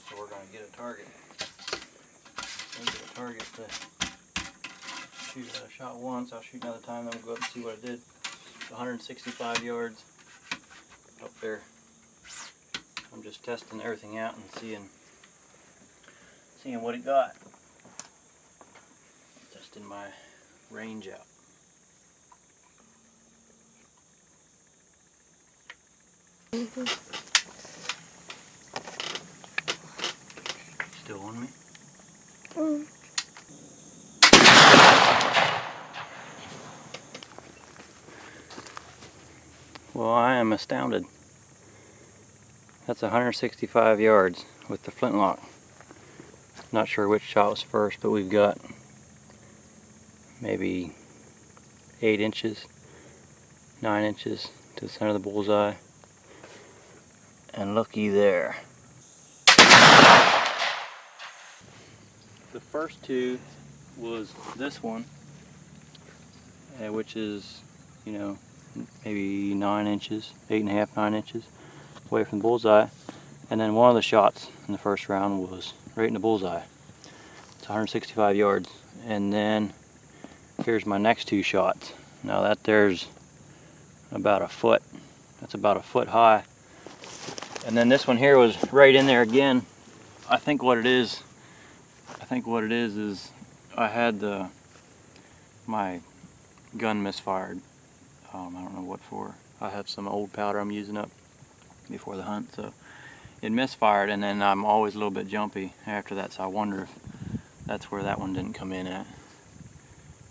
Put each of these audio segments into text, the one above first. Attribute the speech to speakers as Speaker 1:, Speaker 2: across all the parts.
Speaker 1: so we're going to get a target. We'll get a target to shoot. I shot once, I'll shoot another time, then we'll go up and see what it did. 165 yards up there. I'm just testing everything out and seeing what it got. Testing my range out. Still on me? Well, I am astounded. That's 165 yards with the flintlock. Not sure which shot was first, but we've got maybe 8 inches, 9 inches to the center of the bullseye. And looky there. The first two was this one, which is, you know, maybe 9 inches, 8.5, 9 inches away from the bullseye. And then one of the shots in the first round was right in the bullseye. It's 165 yards. And then here's my next two shots. Now that there's about a foot. That's about a foot high. And then this one here was right in there again. I think what it is I had my gun misfired. I don't know what for. I have some old powder I'm using up before the hunt, so it misfired, and then I'm always a little bit jumpy after that, so I wonder if that's where that one didn't come in at.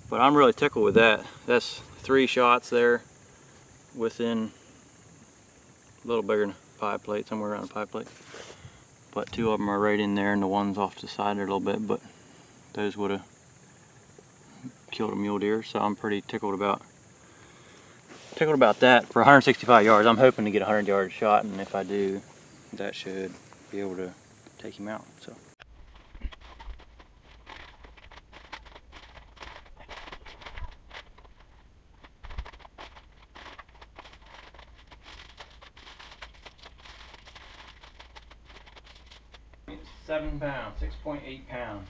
Speaker 1: But I'm really tickled with that. That's 3 shots there within a little bigger than a pie plate, somewhere around a pie plate. But 2 of them are right in there, and the one's off to the side there a little bit, but those would have killed a mule deer, so I'm pretty tickled about that. For 165 yards, I'm hoping to get a 100-yard shot, and if I do, that should be able to take him out. So. It's 7 pounds, 6.8 pounds.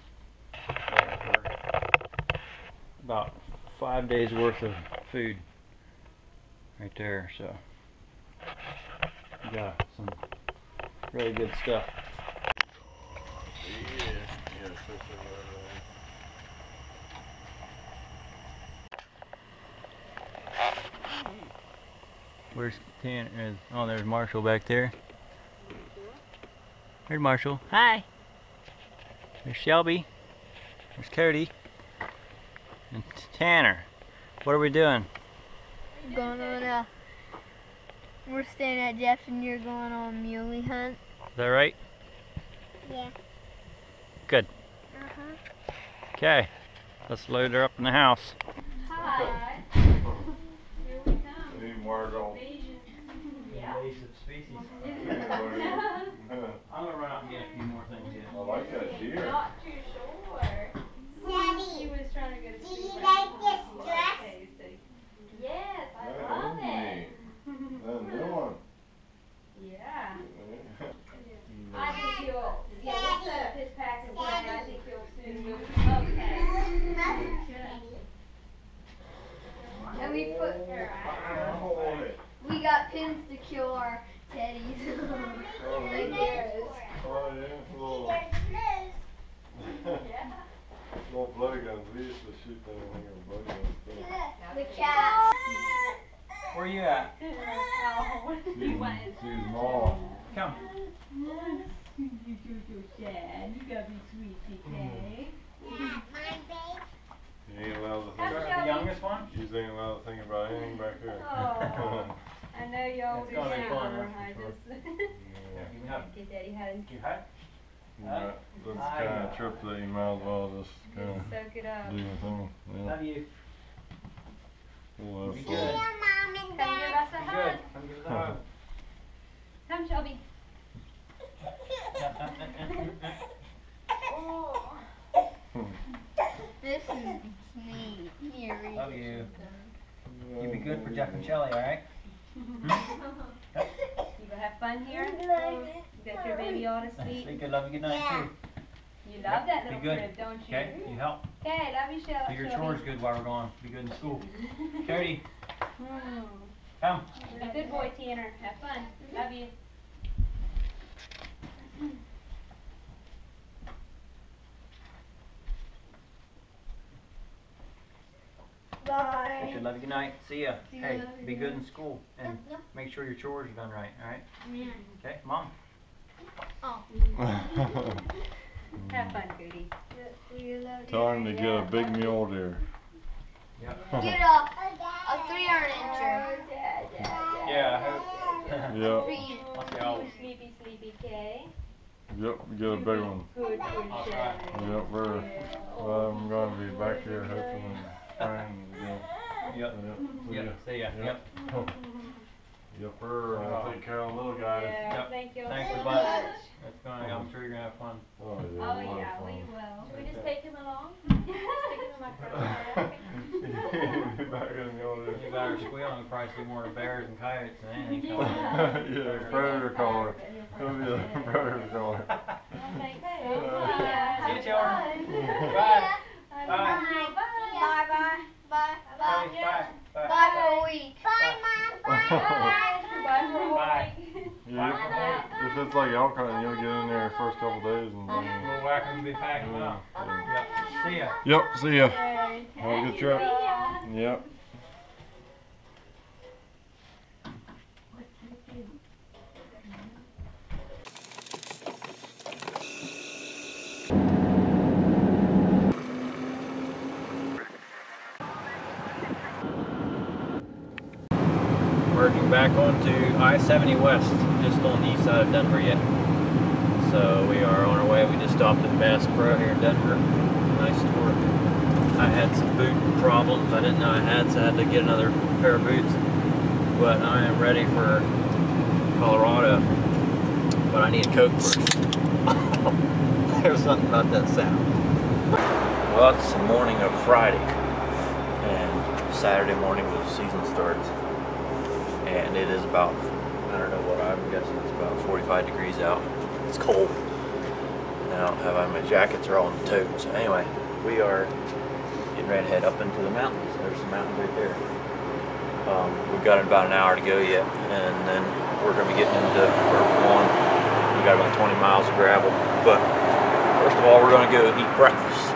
Speaker 1: About 5 days worth of food right there, so we got some really good stuff. Where's Tanner? Oh, there's Marshall back there. There's Marshall. Hi. There's Shelby. There's Cody. And Tanner. What are we doing?
Speaker 2: We're staying at Jeff's and you're going on a muley hunt.
Speaker 1: Is that right?
Speaker 2: Yeah.
Speaker 1: Good. Okay. Let's load her up in the house.
Speaker 2: Hi.
Speaker 3: Here we come. Yeah.
Speaker 1: Invasive species. I'm gonna run out and get a few more things in.
Speaker 4: I like that deer.
Speaker 3: Not too sure. She was trying to go to
Speaker 2: Do you
Speaker 3: sleep.
Speaker 2: like this dress?
Speaker 3: Yes, I
Speaker 4: That
Speaker 3: love
Speaker 4: is
Speaker 3: it.
Speaker 4: neat. That's a new one.
Speaker 3: Yeah. I think you'll, yeah, we'll set up his packing plan. I think you'll soon move. Okay.
Speaker 2: And we put we got pins to kill our teddies. Like arrows.
Speaker 4: Oh yeah, little blood guns. We used to shoot them when we were blood guns.
Speaker 2: The cat.
Speaker 1: Where you at?
Speaker 3: Oh, he went.
Speaker 4: She's small.
Speaker 1: Come.
Speaker 3: You're so sad. You gotta be sweet, okay?
Speaker 4: You ain't allowed to
Speaker 3: How's
Speaker 4: think.
Speaker 1: The youngest one?
Speaker 4: You ain't allowed to think about anything back there.
Speaker 3: Oh, I know y'all
Speaker 1: It's gonna be fun,
Speaker 3: remember.
Speaker 1: that's
Speaker 3: I
Speaker 1: for
Speaker 3: just
Speaker 1: Give me a hug.
Speaker 3: get Daddy hugged.
Speaker 1: You hug?
Speaker 4: Yeah, that's kind of trip that you might as well just kind of
Speaker 3: Soak it up.
Speaker 4: do your thing. Yeah.
Speaker 1: Love you.
Speaker 4: We'll have
Speaker 1: Be
Speaker 4: fun.
Speaker 1: good.
Speaker 2: Mom and
Speaker 3: Come give
Speaker 2: Dad.
Speaker 3: us a
Speaker 1: Be
Speaker 3: hug.
Speaker 1: good. Come give us a hug.
Speaker 3: Come, Shelby. Oh.
Speaker 2: This is neat. Here, read
Speaker 1: Love
Speaker 2: this.
Speaker 1: you. You be good for Jeff and Shelly, alright?
Speaker 3: You gonna have fun here?
Speaker 2: You like it?
Speaker 3: Got your baby all to sleep.
Speaker 1: Say good love and good night too.
Speaker 3: You love that
Speaker 1: Be
Speaker 3: little
Speaker 1: good.
Speaker 3: crib, don't you?
Speaker 1: Okay, you help.
Speaker 3: Okay, love you, Shelby.
Speaker 1: Do your chores good while we're gone. Be good in school. Cody,
Speaker 3: Hmm.
Speaker 1: come.
Speaker 3: Be a good boy, Tanner. Have fun. Love you.
Speaker 2: Bye.
Speaker 1: Say good love and good night. See ya.
Speaker 2: See
Speaker 1: Hey,
Speaker 2: ya.
Speaker 1: be good in school and make sure your chores are done right. All right.
Speaker 2: Yeah.
Speaker 1: Okay, Mom.
Speaker 2: Oh.
Speaker 3: Have fun, Cody.
Speaker 4: Tell him to get a big mule deer.
Speaker 1: Yep.
Speaker 2: Get a 300 incher.
Speaker 1: Yeah.
Speaker 4: Yep.
Speaker 1: I'll see how.
Speaker 3: Sleepy, sleepy, Kay.
Speaker 4: Yep, get a big one.
Speaker 3: Good, good,
Speaker 1: I'll
Speaker 3: Shelby.
Speaker 1: try.
Speaker 4: Yep, I'm going to be back here hopefully in spring.
Speaker 1: Yep. Yep. See ya. Yep.
Speaker 4: Yep, I'll take care of the little guys.
Speaker 3: Yeah,
Speaker 1: Yep.
Speaker 3: thank you
Speaker 1: Thanks
Speaker 3: so
Speaker 1: a
Speaker 3: much.
Speaker 1: bunch. That's gonna. I'm sure you're gonna have fun.
Speaker 4: Oh yeah,
Speaker 3: Oh
Speaker 4: a lot of
Speaker 3: yeah,
Speaker 4: fun.
Speaker 3: we will. Should we just take him along? Just take him in my car.
Speaker 4: Back in the old days.
Speaker 1: You got her squealing. We'll probably see more bears and coyotes than anything.
Speaker 4: Yeah, predator caller. It'll be a predator caller.
Speaker 3: Thanks so
Speaker 2: Hey,
Speaker 3: much.
Speaker 1: See you, children.
Speaker 3: Bye.
Speaker 1: Bye.
Speaker 3: Bye.
Speaker 2: Bye. Bye. Bye. Bye.
Speaker 1: Bye.
Speaker 2: Bye.
Speaker 1: Bye.
Speaker 2: Bye for a week.
Speaker 3: Bye. Bye for a
Speaker 1: Bye.
Speaker 3: week.
Speaker 4: Yeah, if it's like elk hunting, you'll get in there the first couple days and then.
Speaker 1: We'll whack them and be packing them up. Yep. See ya.
Speaker 4: Yep, see ya.
Speaker 3: Okay.
Speaker 4: Have a good trip.
Speaker 3: See ya.
Speaker 4: Yep.
Speaker 1: Merging back onto I-70 West, just on the east side of Denver yet. So we are on our way. We just stopped at Bass Pro here in Denver. Nice tour. I had some boot problems I didn't know I had, so I had to get another pair of boots. But I am ready for Colorado. But I need a Coke first. There's something about that sound. Well, it's the morning of Friday, and Saturday morning the season starts. And it is about, I don't know what I'm guessing, it's about 45 degrees out. It's cold. And I don't have my jackets are all in the tote. So anyway, we are getting ready to head up into the mountains. There's some mountains right there. We've got about an hour to go yet, and then we're going to be getting into where we're going. We got about 20 miles of gravel. But first of all, we're going to go eat breakfast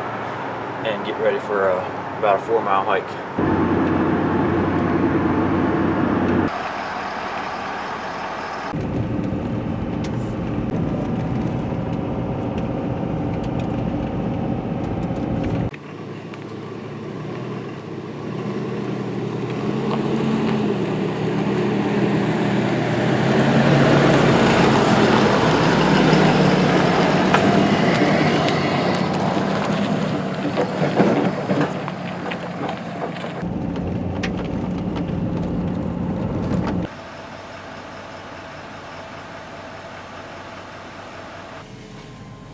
Speaker 1: and get ready for about a 4-mile hike.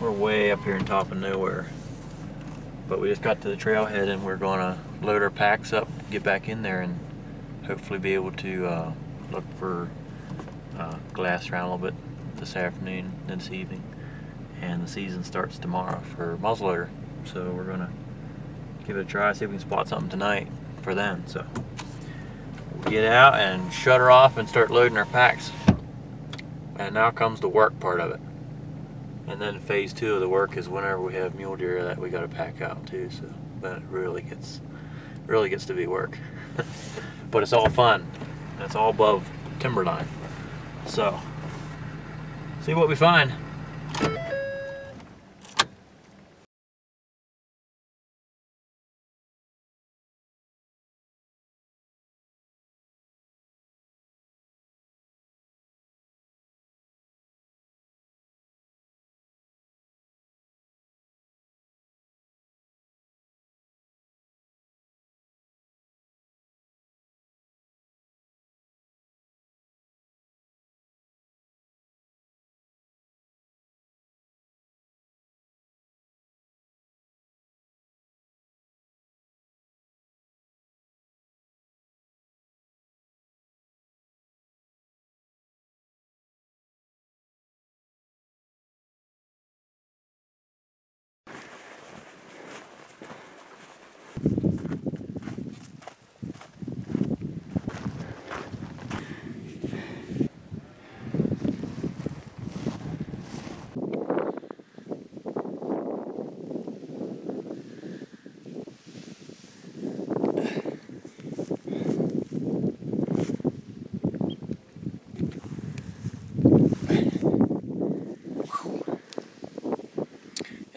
Speaker 1: We're way up here in top of nowhere, but we just got to the trailhead and we're gonna load our packs up, get back in there, and hopefully be able to look for glass around a little bit this afternoon and this evening. And the season starts tomorrow for muzzleloader, so we're gonna give it a try, see if we can spot something tonight for then. So we'll get out and shut her off and start loading our packs. And now comes the work part of it. And then phase 2 of the work is whenever we have mule deer that we got to pack out too. So then it really gets to be work. But it's all fun. It's all above timberline. So see what we find.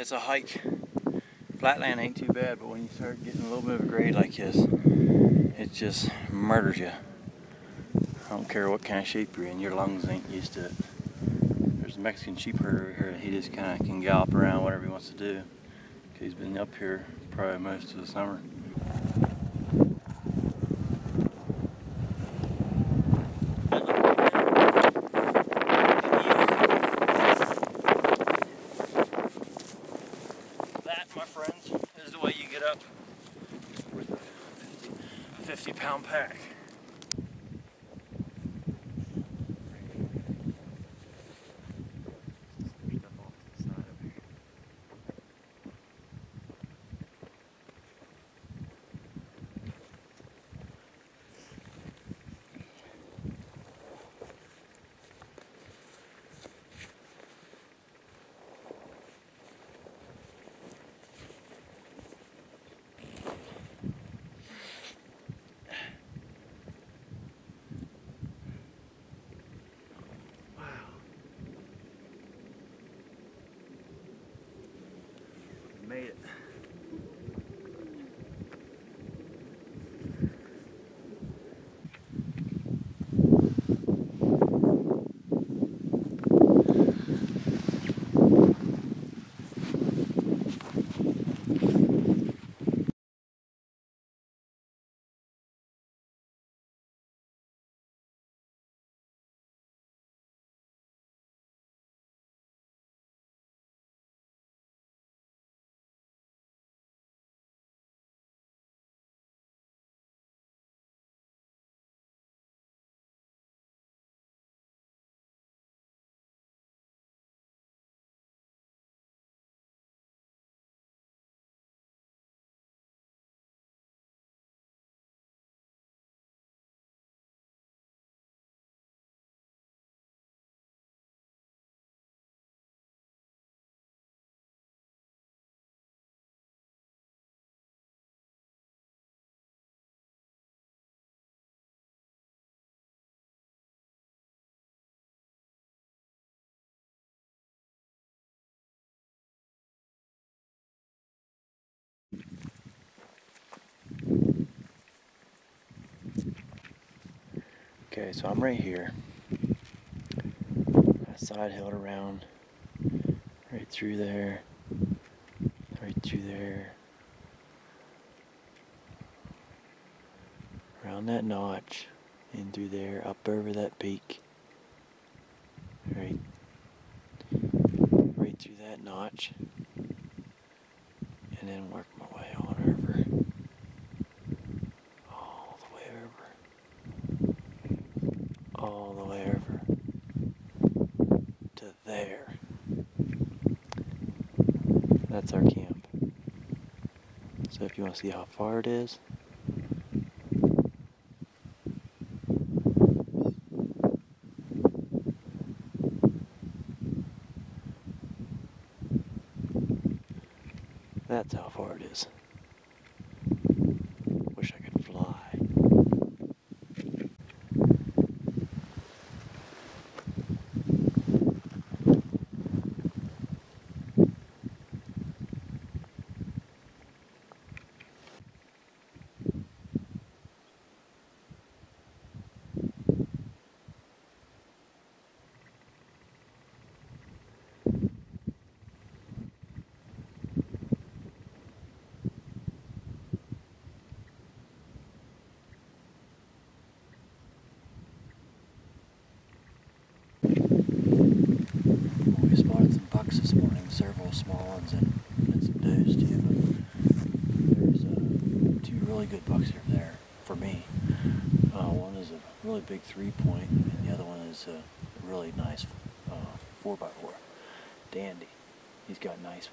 Speaker 1: it's a hike. Flatland ain't too bad, but when you start getting a little bit of a grade like this, it just murders you. I don't care what kind of shape you're in, your lungs ain't used to it. There's a Mexican sheep herder here, he just kind of can gallop around whatever he wants to do. He's been up here probably most of the summer. That, my friends, is the way you get up with a 50-pound pack. Made it. Okay, so I'm right here. I side hilled around right through there, right through there, around that notch, in through there, up over that peak, right through that notch, and then work my way on over, all the way over, all the way over to there. That's our camp. So if you want to see how far it is, that's how far it is. Wish I could fly. We spotted some bucks this morning, several small ones and some does too, but there's two really good bucks over there for me. One is a really big 3-point and the other one is a really nice 4x4. Dandy. He's got nice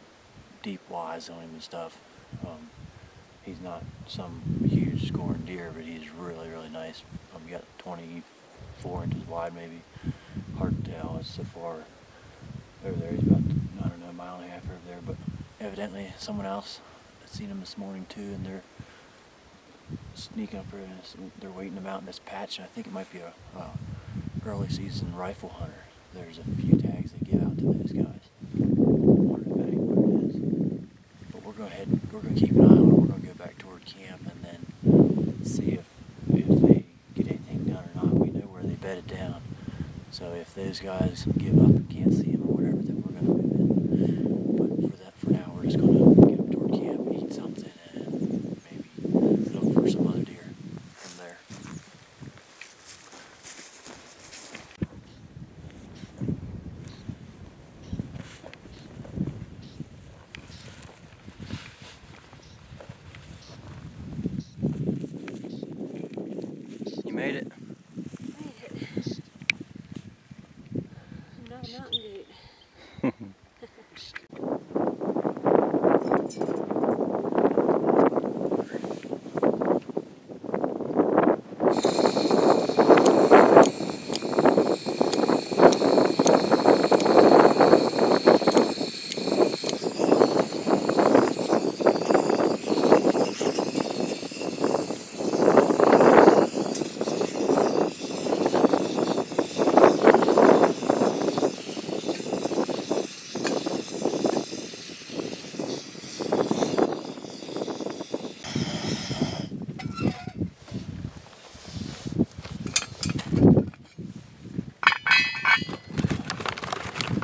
Speaker 1: deep wise on him and stuff. He's not some huge scoring deer, but he's really, really nice. He got 24 inches wide maybe. Hard to tell, it's so far over there. He's about, I don't know, a mile and a half over there, but evidently someone else has seen him this morning too, and they're sneaking up there and they're waiting him out in this patch, and I think it might be a early season rifle hunter. There's a few tags they give out to those guys. I wonder if that ain't what it is. We're gonna keep an eye on it. We're gonna go back toward camp and then see if they get anything done or not. We know where they bedded down. So if those guys give up and can't see them or whatever, then we're gonna move in. But for now, we're just gonna get up toward camp, eat something, and maybe look for some other deer from there. You made it.
Speaker 3: I'm not a mountain goat.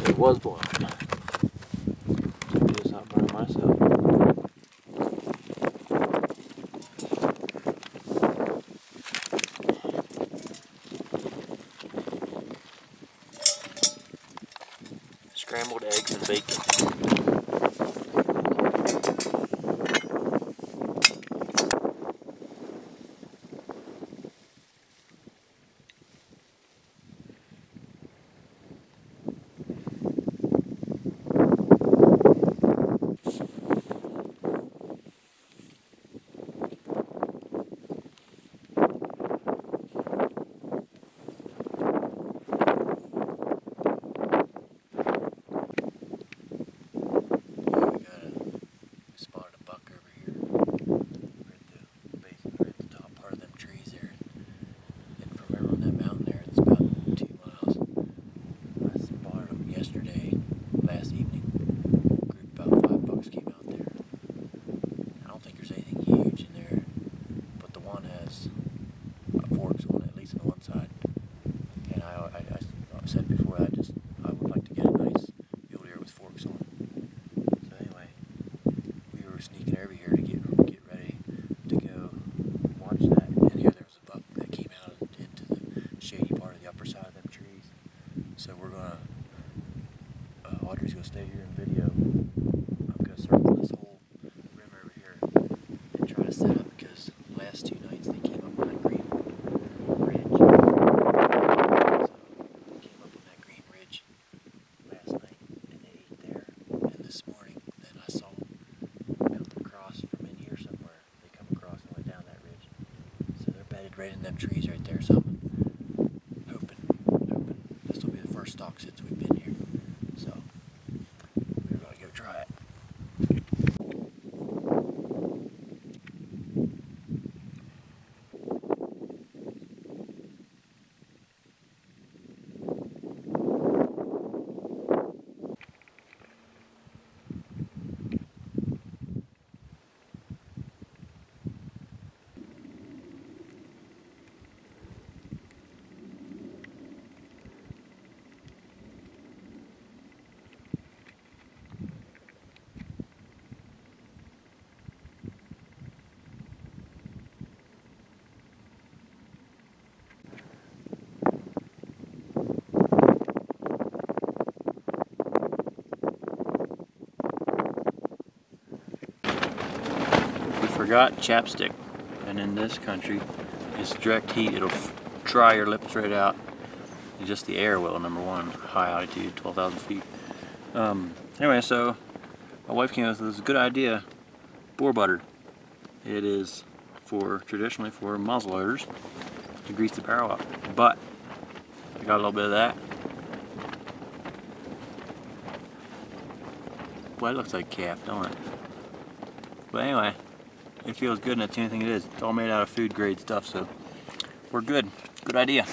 Speaker 1: It was blind. Just not burning myself. Scrambled eggs and bacon. Said before, I would like to get a nice Muledeer with forks on. So anyway, we were sneaking over here to get ready to go watch that. And here there was a buck that came out into the shady part of the upper side of them trees. So we're gonna, Audrey's gonna stay here and video. I'm gonna circle this whole rim over here and try to set up, because last 2 nights they came up on that green ridge. Last night, and they ate there. And this morning, then I saw them come across from in here somewhere. They come across and went down that ridge. So they're bedded right in them trees right there. So I'm hoping this will be the first stalk since we've been here. So we're gonna go try it. Forgot chapstick, and in this country it's direct heat. It'll dry your lips right out, and just the air will. Number one, high altitude, 12,000 feet. Anyway, so my wife came up with this good idea: boar butter. It is traditionally for muzzleloaders to grease the barrel up, but I got a little bit of that. Well, it looks like calf, don't it? But anyway, it feels good, and that's the only thing it is. It's all made out of food grade stuff, so we're good. Good idea.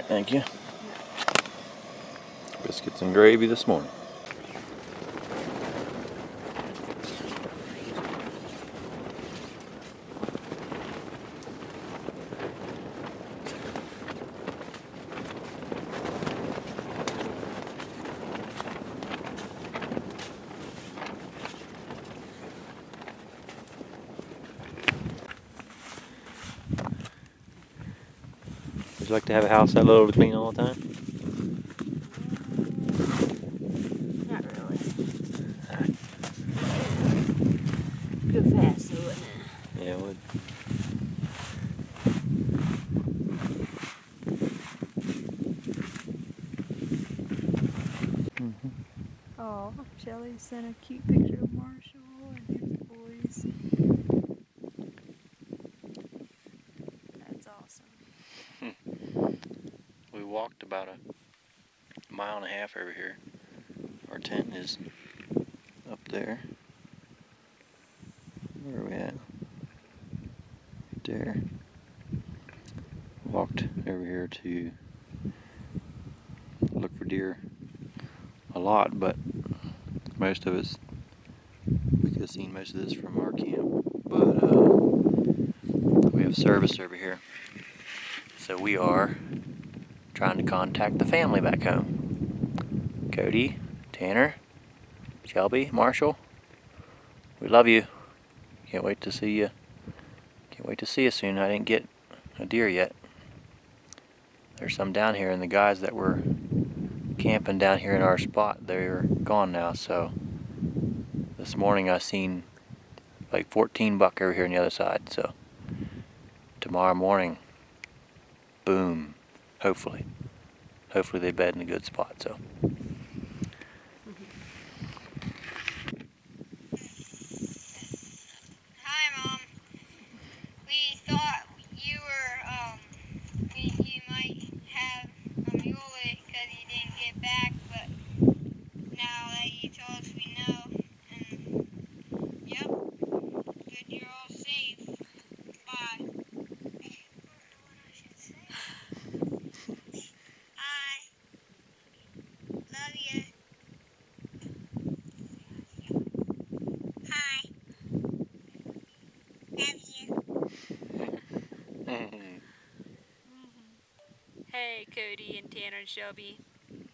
Speaker 1: Thank you. Biscuits and gravy this morning. Would you like to have a house that little to clean all the time?
Speaker 3: Not really. Go fast, though, wouldn't it?
Speaker 1: Yeah, it would.
Speaker 3: Oh, Shelly sent a cute picture of Marshall and his boys. That's awesome.
Speaker 1: We walked about a mile and a half over here. Our tent is up there. Where are we at? Right there. Walked over here to look for deer a lot, but most of us, we could have seen most of this from our camp, but we have service over here. So we are trying to contact the family back home. Cody, Tanner, Shelby, Marshall, we love you. Can't wait to see you. Can't wait to see you soon. I didn't get a deer yet. There's some down here, and the guys that were camping down here in our spot, they're gone now. So this morning I seen like 14 buck over here on the other side. So tomorrow morning, boom, hopefully they bed in a good spot. So
Speaker 2: Hi, Mom. We thought you were, you might have a mule because you didn't get back, but now that you told us, we know. And, yep, good you're all safe. Bye. I don't know what I should say. Hi. Love you. Hi. Love you.
Speaker 3: Hey, Cody and Tanner and Shelby.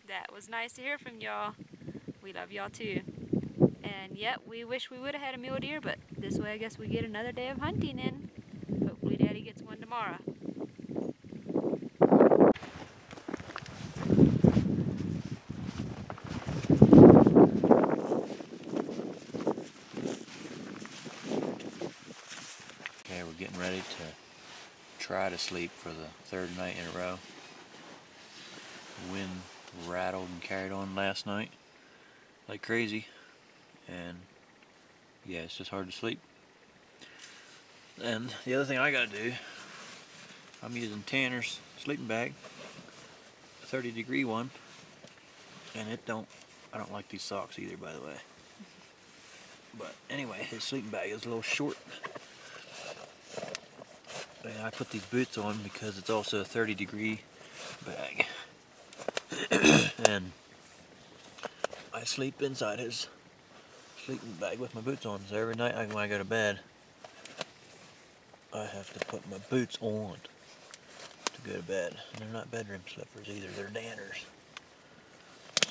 Speaker 3: That was nice to hear from y'all. We love y'all too. And yep, we wish we would have had a mule deer, but this way I guess we get another day of hunting in. Hopefully Daddy gets one tomorrow.
Speaker 1: okay, we're getting ready to try to sleep for the third night in a row. The wind rattled and carried on last night like crazy, and yeah, it's just hard to sleep. And the other thing I gotta do, I'm using Tanner's sleeping bag, a 30-degree one, and I don't like these socks either, by the way. But anyway, his sleeping bag is a little short. And I put these boots on because it's also a 30-degree bag. And I sleep inside his sleeping bag with my boots on. So every night when I go to bed, I have to put my boots on to go to bed. And they're not bedroom slippers either, they're Danners.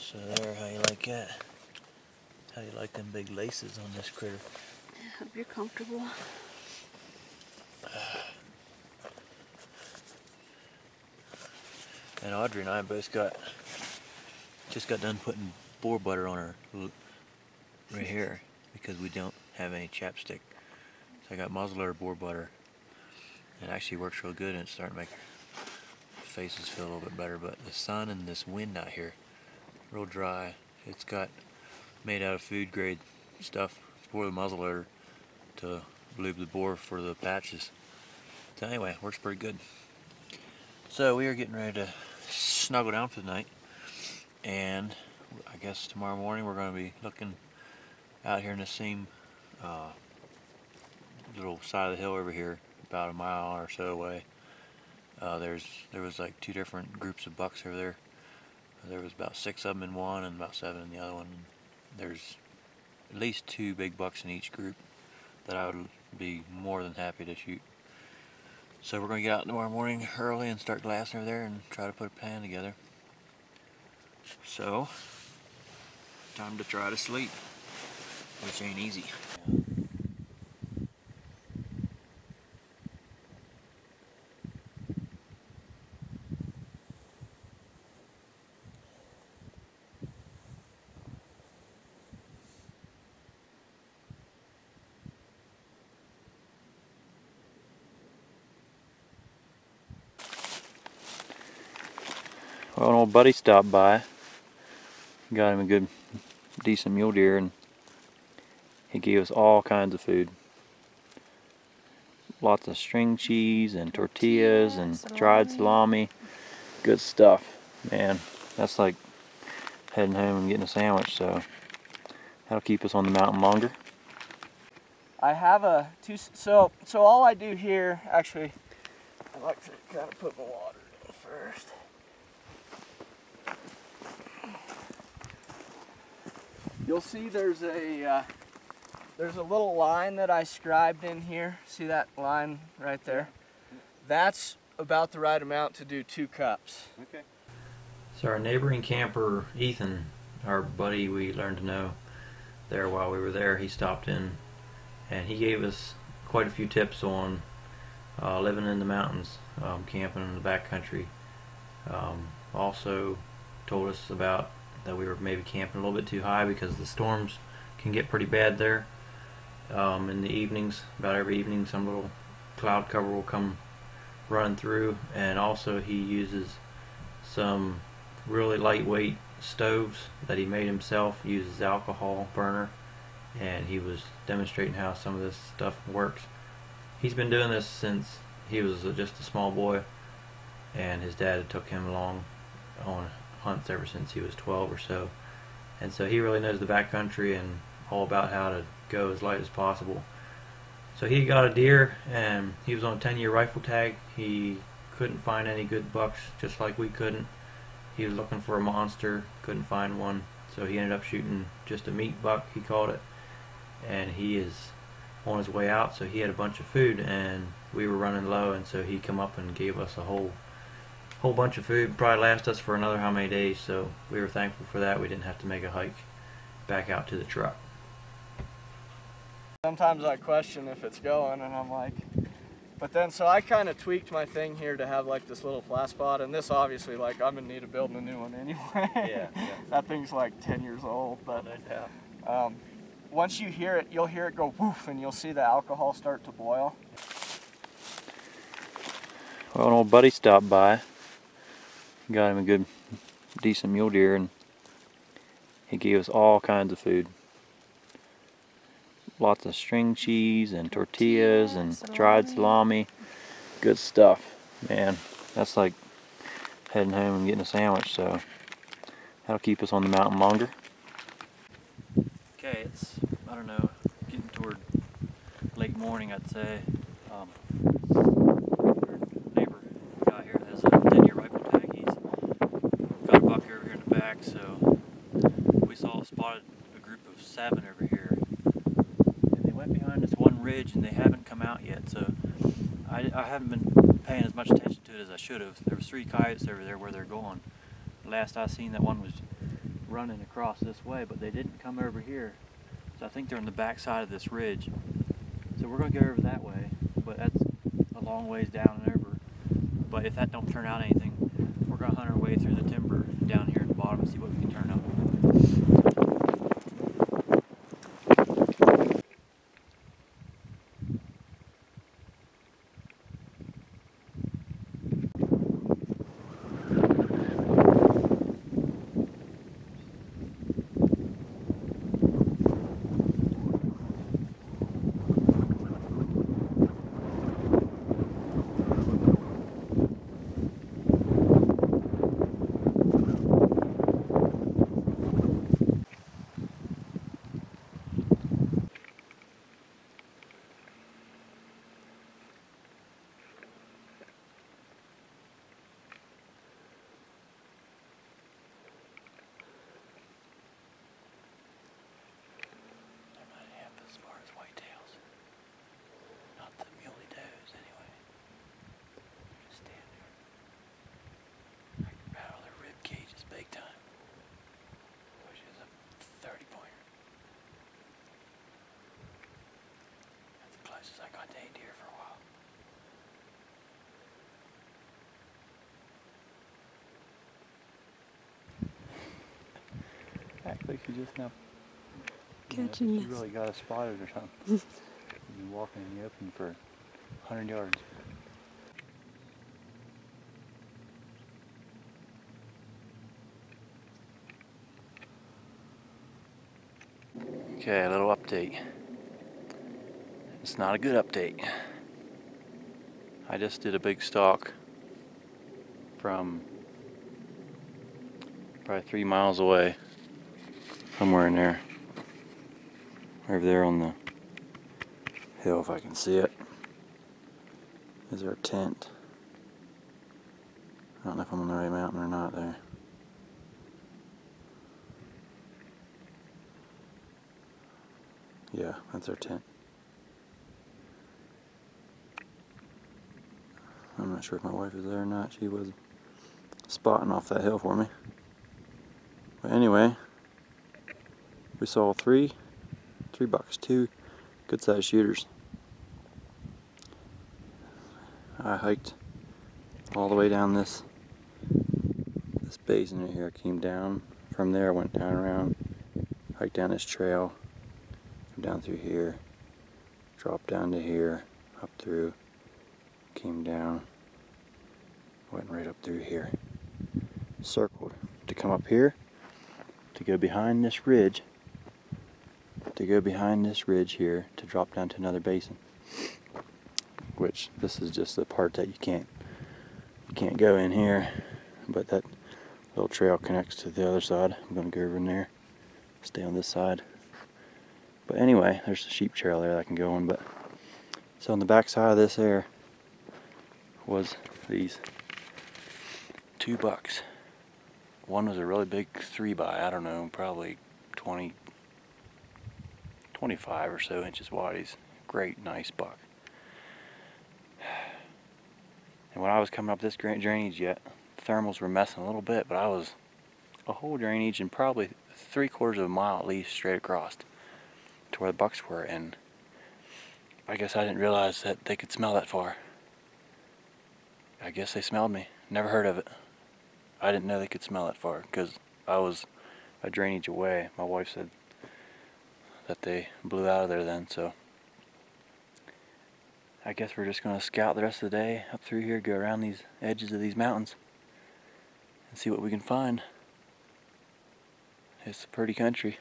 Speaker 1: So there, how you like that? How do you like them big laces on this critter?
Speaker 3: I hope you're comfortable.
Speaker 1: And Audrey and I both just got done putting boar butter on her right here because we don't have any chapstick. So I got Muzzleloader boar butter. It actually works real good, and it's starting to make our faces feel a little bit better. But the sun and this wind out here, real dry. It's got made out of food grade stuff for the muzzleloader to lube the boar for the patches. So anyway, works pretty good. So we are getting ready to snuggle down for the night, and I guess tomorrow morning we're going to be looking out here in the same little side of the hill over here, about a mile or so away. There was like 2 different groups of bucks over there. There was about 6 of them in one and about 7 in the other one. There's at least 2 big bucks in each group that I would be more than happy to shoot. So we're going to get out tomorrow morning early and start glassing over there and try to put a plan together. So, time to try to sleep, which ain't easy. Well, an old buddy stopped by, got him a good, decent mule deer, and he gave us all kinds of food. Lots of string cheese and tortillas and dried salami. Good stuff, man. That's like heading home and getting a sandwich, so that'll keep us on the mountain longer.
Speaker 5: I have a so all I do here, actually, I like to kind of put my water in first. You'll see there's a little line that I scribed in here. See that line right there? That's about the right amount to do 2 cups.
Speaker 1: Okay. So our neighboring camper, Ethan, our buddy we learned to know there while we were there, he stopped in and he gave us quite a few tips on living in the mountains, camping in the backcountry. Also told us about that we were maybe camping a little bit too high because the storms can get pretty bad there. In the evenings, about every evening, some little cloud cover will come running through, and also he uses some really lightweight stoves that he made himself, uses alcohol burner, and he was demonstrating how some of this stuff works. He's been doing this since he was just a small boy, and his dad had took him along on hunts ever since he was 12 or so, and so he really knows the backcountry and all about how to go as light as possible. So he got a deer, and he was on a 10-year rifle tag. He couldn't find any good bucks, just like we couldn't. He was looking for a monster, couldn't find one, so he ended up shooting just a meat buck, he called it, and he is on his way out. So he had a bunch of food and we were running low, and so he come up and gave us a whole bunch of food. Probably last us for another how many days, so we were thankful for that. We didn't have to make a hike back out to the truck.
Speaker 5: Sometimes I question if it's going, and I'm like, but then so I kind of tweaked my thing here to have like this little flat spot, and this obviously, like, I'm in need of building a new one anyway. Yeah. That thing's like 10 years old, but once you hear it, you'll hear it go woof, and you'll see the alcohol start to boil.
Speaker 1: Well, an old buddy stopped by, got him a good, decent mule deer, and he gave us all kinds of food. Lots of string cheese and tortillas and dried salami. Good stuff, man. That's like heading home and getting a sandwich, so that'll keep us on the mountain longer. Okay, it's, I don't know, getting toward late morning, I'd say. Our neighbor guy here has a 10-year rifle tag. He's got a buck over here in the back, so we spotted a group of 7 over here. Behind this one ridge, and they haven't come out yet, so I haven't been paying as much attention to it as I should have. There was 3 coyotes over there where they're going. Last I seen, that one was running across this way, but they didn't come over here, so I think they're on the back side of this ridge. So we're going to go over that way, but that's a long ways down and over. But if that don't turn out anything, we're going to hunt our way through the timber down here at the bottom and see what we can turn up. Like you just now
Speaker 3: catching
Speaker 1: you
Speaker 3: this.
Speaker 1: really got us spotted or something. You've been walking in the open for 100 yards. Okay, a little update. It's not a good update. I just did a big stalk from probably 3 miles away, somewhere in there, over there on the hill, if I can see it. Is our tent. I don't know if I'm on the right mountain or not there. Yeah, that's our tent. I'm not sure if my wife is there or not. She was spotting off that hill for me. But anyway, we saw three bucks, 2 good-sized shooters. I hiked all the way down this basin right here. I came down from there, went down around, hiked down this trail, come down through here, dropped down to here, up through, came down, went right up through here, circled to come up here, to go behind this ridge, here, to drop down to another basin. Which this is just the part that you can't go in here, but that little trail connects to the other side. I'm gonna go over in there, stay on this side. But anyway, there's a sheep trail there that I can go on. But so on the back side of this there was these 2 bucks. One was a really big 3x, I don't know, probably 25 or so inches wide. He's a great, nice buck. And when I was coming up this drainage yet, the thermals were messing a little bit, but I was a whole drainage and probably 3/4 of a mile at least straight across to where the bucks were, and I guess I didn't realize that they could smell that far. I guess they smelled me. Never heard of it. I didn't know they could smell that far because I was a drainage away. My wife said that they blew out of there then, so I guess we're just going to scout the rest of the day up through here, go around these edges of these mountains and see what we can find. It's a pretty country,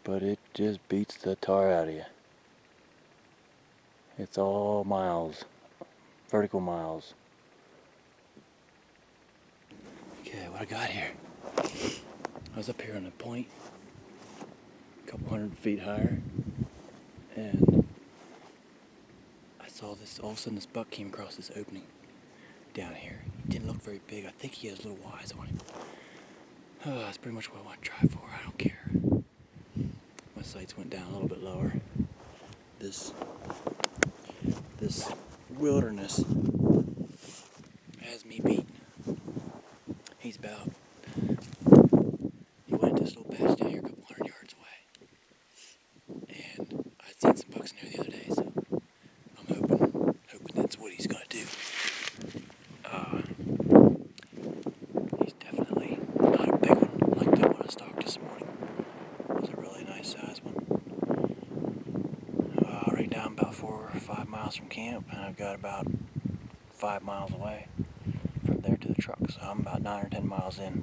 Speaker 1: but it just beats the tar out of you. It's all miles, vertical miles. Okay, what I got here? I was up here on a point, a couple 100 feet higher, and I saw this, all of a sudden this buck came across this opening down here. He didn't look very big. I think he has little eyes on him. Oh, that's pretty much what I want to try for. I don't care. My sights went down a little bit lower. This wilderness has me beat. He's about, he went to this little patch down here a couple 100 yards away. And I'd seen some bucks in there the other day, so I'm hoping that's what he's gonna do. He's definitely not a big one like the one I stalked this morning. It was a really nice size one. Right now I'm about 4 or 5 miles from camp, and I've got about 5 miles away from there to the truck, so I'm about 9 or 10 miles in.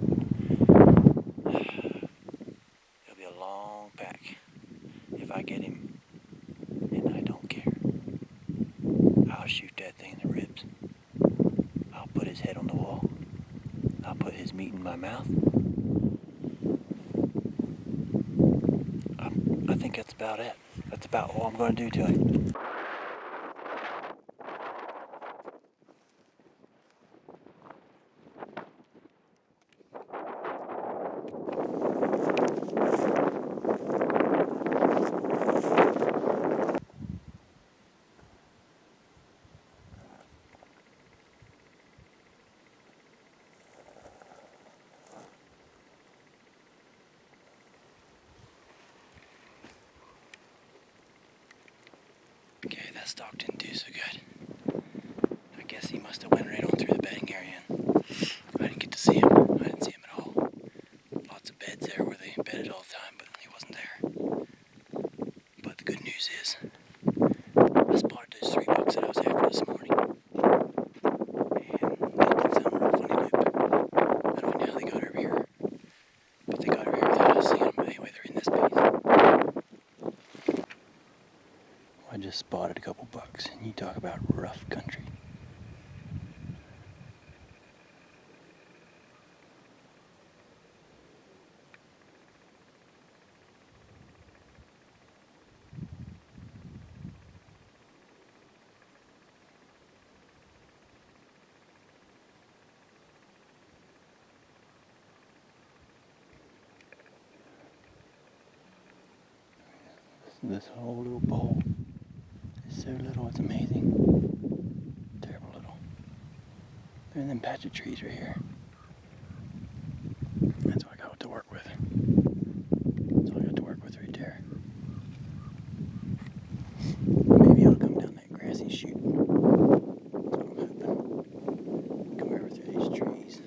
Speaker 1: It'll be a long pack if I get him, and I don't care. I'll shoot that thing in the ribs. I'll put his head on the wall. I'll put his meat in my mouth. I think that's about it. That's about all I'm going to do to him. Okay, that stalk didn't do so good. I guess he must have went right on through the bedding area. I didn't get to see him. I didn't see him at all. Lots of beds there where trees. You talk about rough country. This whole little bowl is so little, it's amazing. Terrible little. There are them patch of trees right here. That's what I got to work with. That's all I got to work with right there. Maybe I'll come down that grassy chute. That's what I'm hoping. Come over through these trees.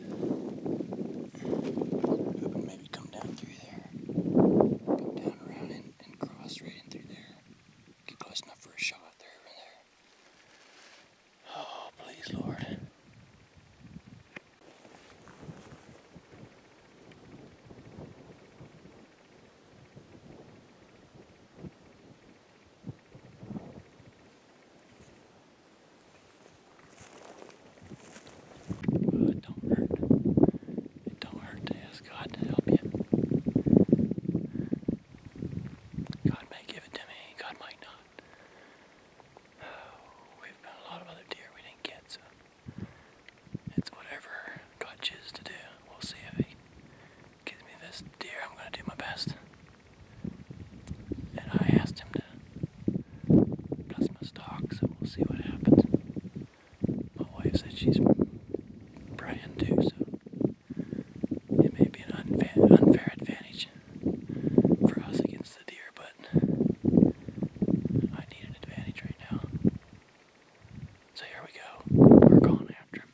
Speaker 1: Hoping maybe come down through there. Come down around and cross right in through there. Get close enough for a shot there over there. Oh, please, Lord. Well, it don't hurt. It don't hurt to ask God to help you. God may give it to me, God might not. We've got a lot of other deer we didn't get, so it's whatever God chooses to do. We'll see if He gives me this deer. I'm going to do my best. And I asked Him to bless my stock, so we'll see what happens. My wife said she's praying too, so it may be an unfair advantage for us against the deer, but I need an advantage right now. So here we go. We're going after him.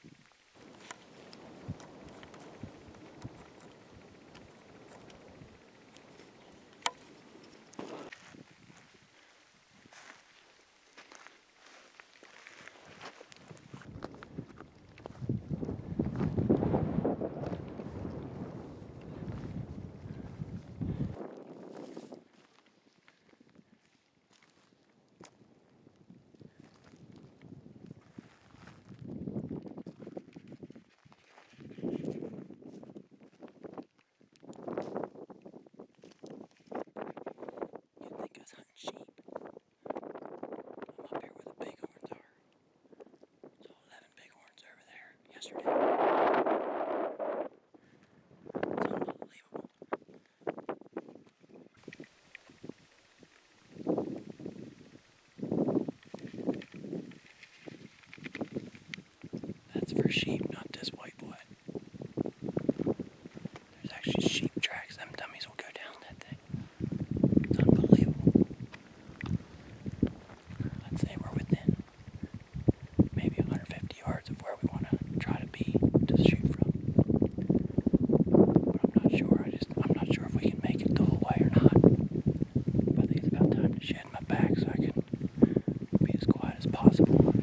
Speaker 1: You'd think I was hunting sheep. I'm up here where the bighorns are. Saw 11 bighorns over there yesterday. It's unbelievable. That's for sheep, not this white boy. There's actually sheep tracks. Them dummies will go down that thing. It's unbelievable. I'd say we're within maybe 150 yards of where we want to try to be to shoot from. But I'm not sure. I'm not sure if we can make it the whole way or not. But I think it's about time to shed my back so I can be as quiet as possible.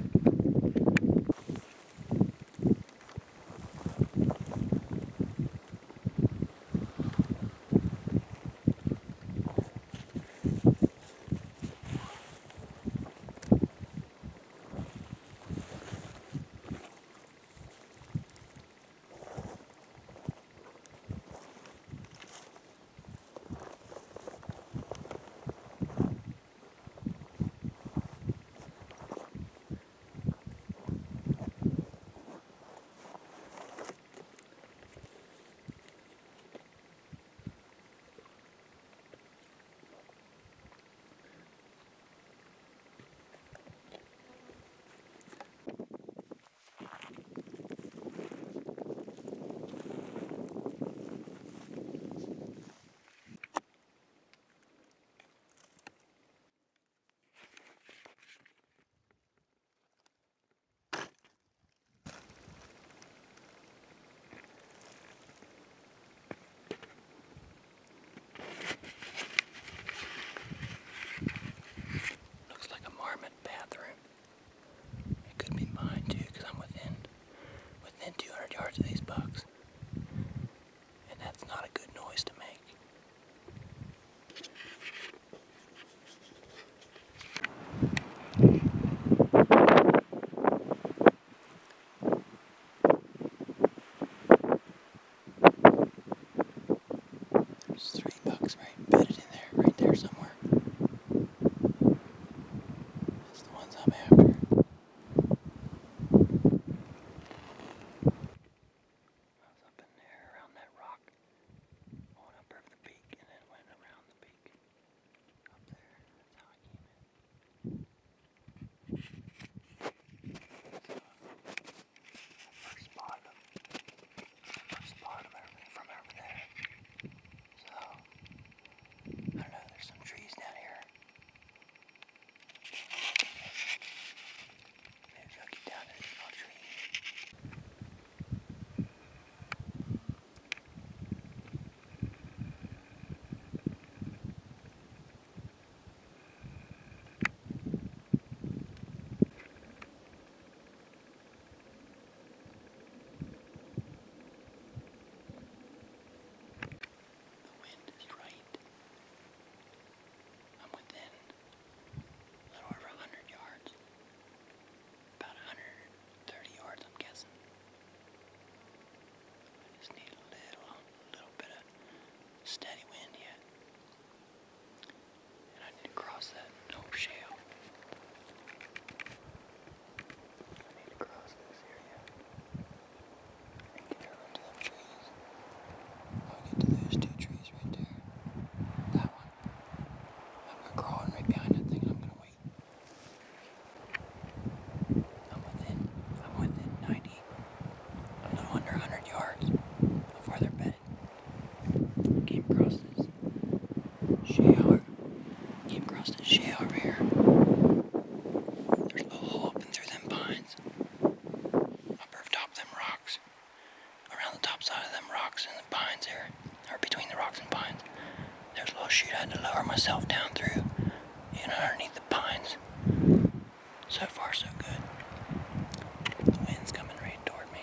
Speaker 1: good. The wind's coming right toward me.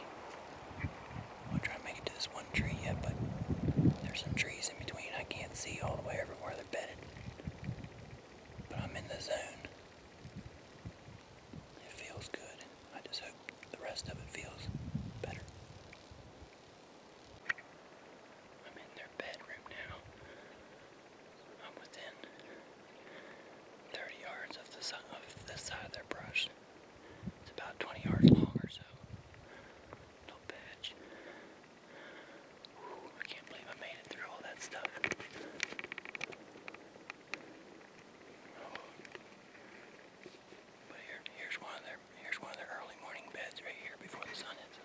Speaker 1: I'm trying to make it to this one tree yet, but there's some trees in between. I can't see all the way everywhere they're bedded. But I'm in the zone. It feels good. I just hope the rest of it feels better. I'm in their bedroom now. I'm within 30 yards of this side of their brush. It's about 20 yards long or so. Little patch. Whew, I can't believe I made it through all that stuff. Oh. But here's one of their early morning beds right here before the sun hits.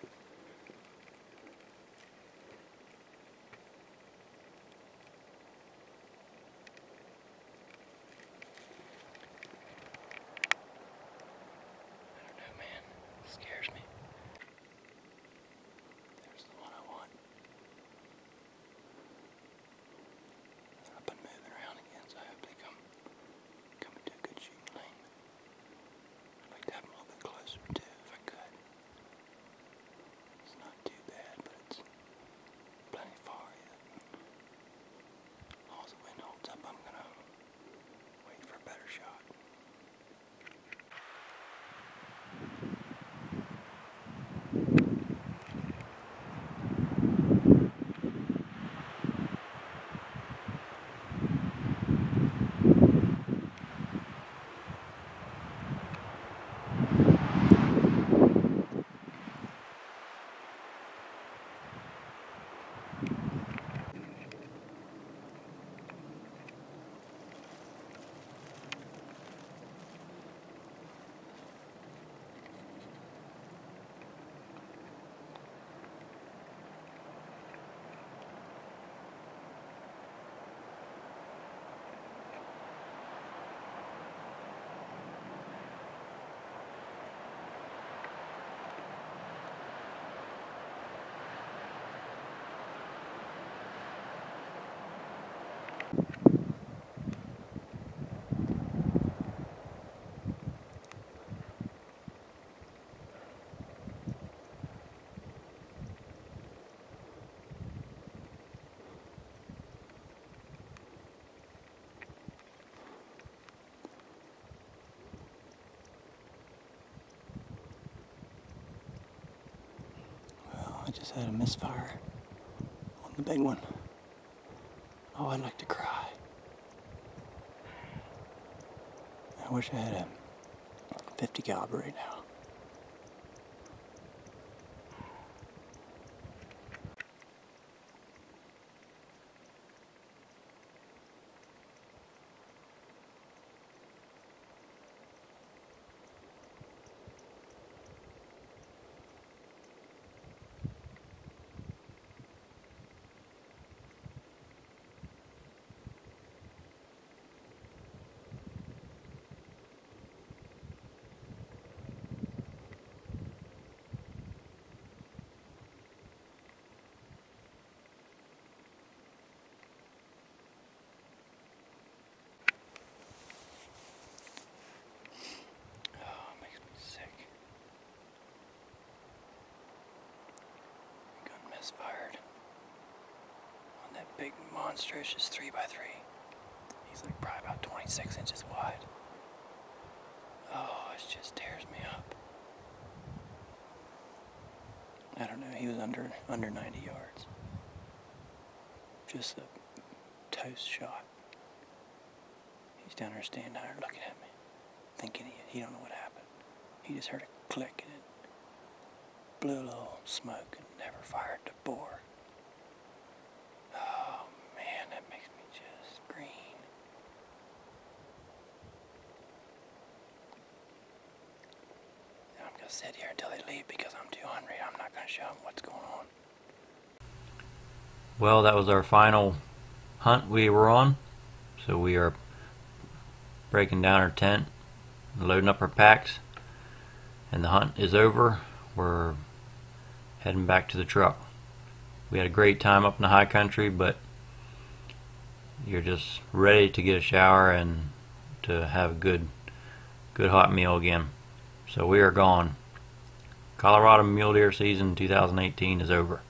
Speaker 1: I don't know, man. It scares me. There's the one I want. They're up and moving around again, so I hope they come into a good shooting lane. I'd like to have them a little bit closer too, if I could. It's not too bad, but it's plenty far yet. As long as the wind holds up, I'm gonna wait for a better shot. I just had a misfire on the big one. Oh, I'd like to cry. I wish I had a 50 caliber right now. Fired on that big monstrous 3x3. He's like probably about 26 inches wide. Oh, it just tears me up. I don't know, he was under 90 yards. Just a toast shot. He's down there standing there looking at me, thinking he don't know what happened. He just heard a click and it blew a little smoke and never fired the bore. Oh man, that makes me just green. I'm gonna sit here until they leave because I'm too hungry. I'm not gonna show them what's going on. Well, that was our final hunt we were on. So we are breaking down our tent, loading up our packs, and the hunt is over. We're heading back to the truck. We had a great time up in the high country, but you're just ready to get a shower and to have a good hot meal again. So we are gone. Colorado mule deer season 2018 is over.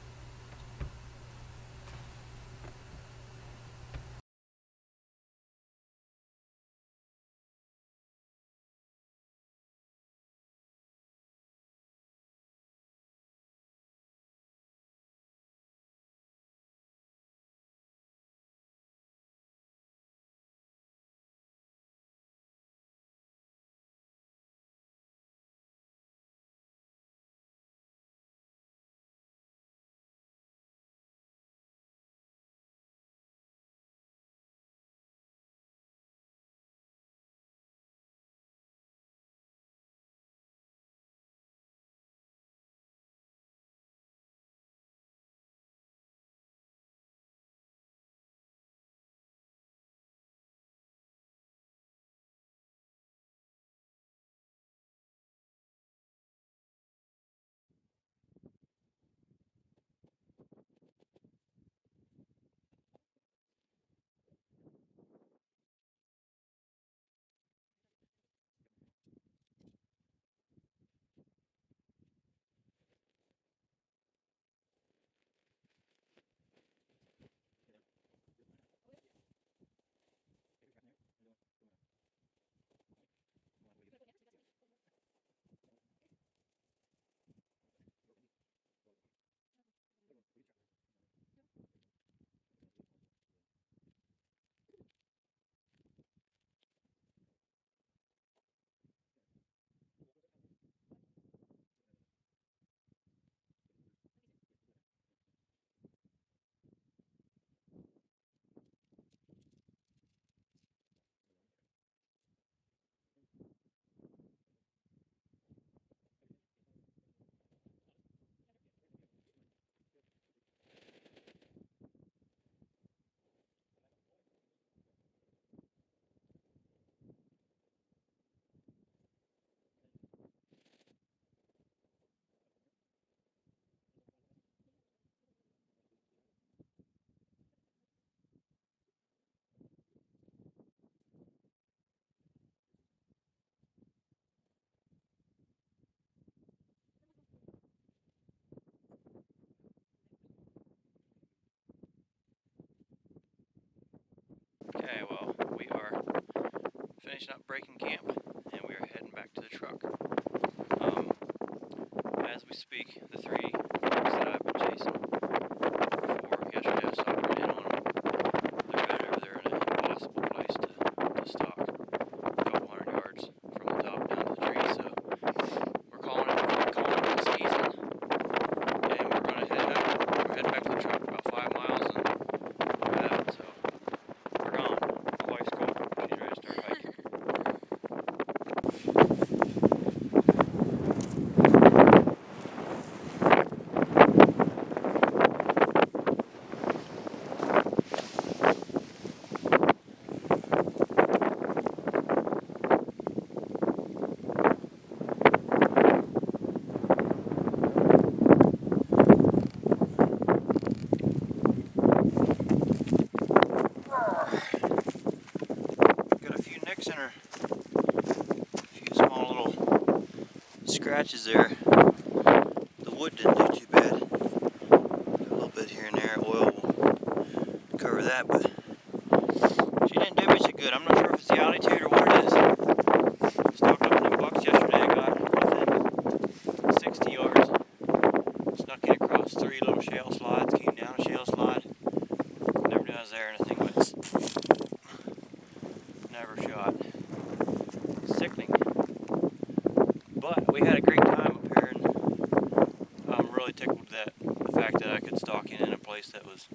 Speaker 1: Okay, well, we are finishing up breaking camp, and we are heading back to the truck. As we speak, the three dogs that I've been chasing before yesterday, I stopped right in on them. They're headed over there in an impossible place to stalk, a couple hundred yards from the top down to the tree, so we're calling it the season, and we're going to head out. We're heading back to the truck about 5 miles, and we're out, so we're gone. My wife's cold. She's ready to start hiking. Got a few nicks in her. A few small little scratches there. The wood didn't do too bad. A little bit here and there. Oil will cover that, but she didn't do me so good. I'm not sure if it's the altitude or what it is. Stalked up in the bucks yesterday. I got within 60 yards. Snuck in across 3 little shale slides. Came down a shale slide. Never knew I was there, and the thing went never shot. Sickening. But we had a great time up here, and I'm really tickled that the fact that I could stalk in a place that was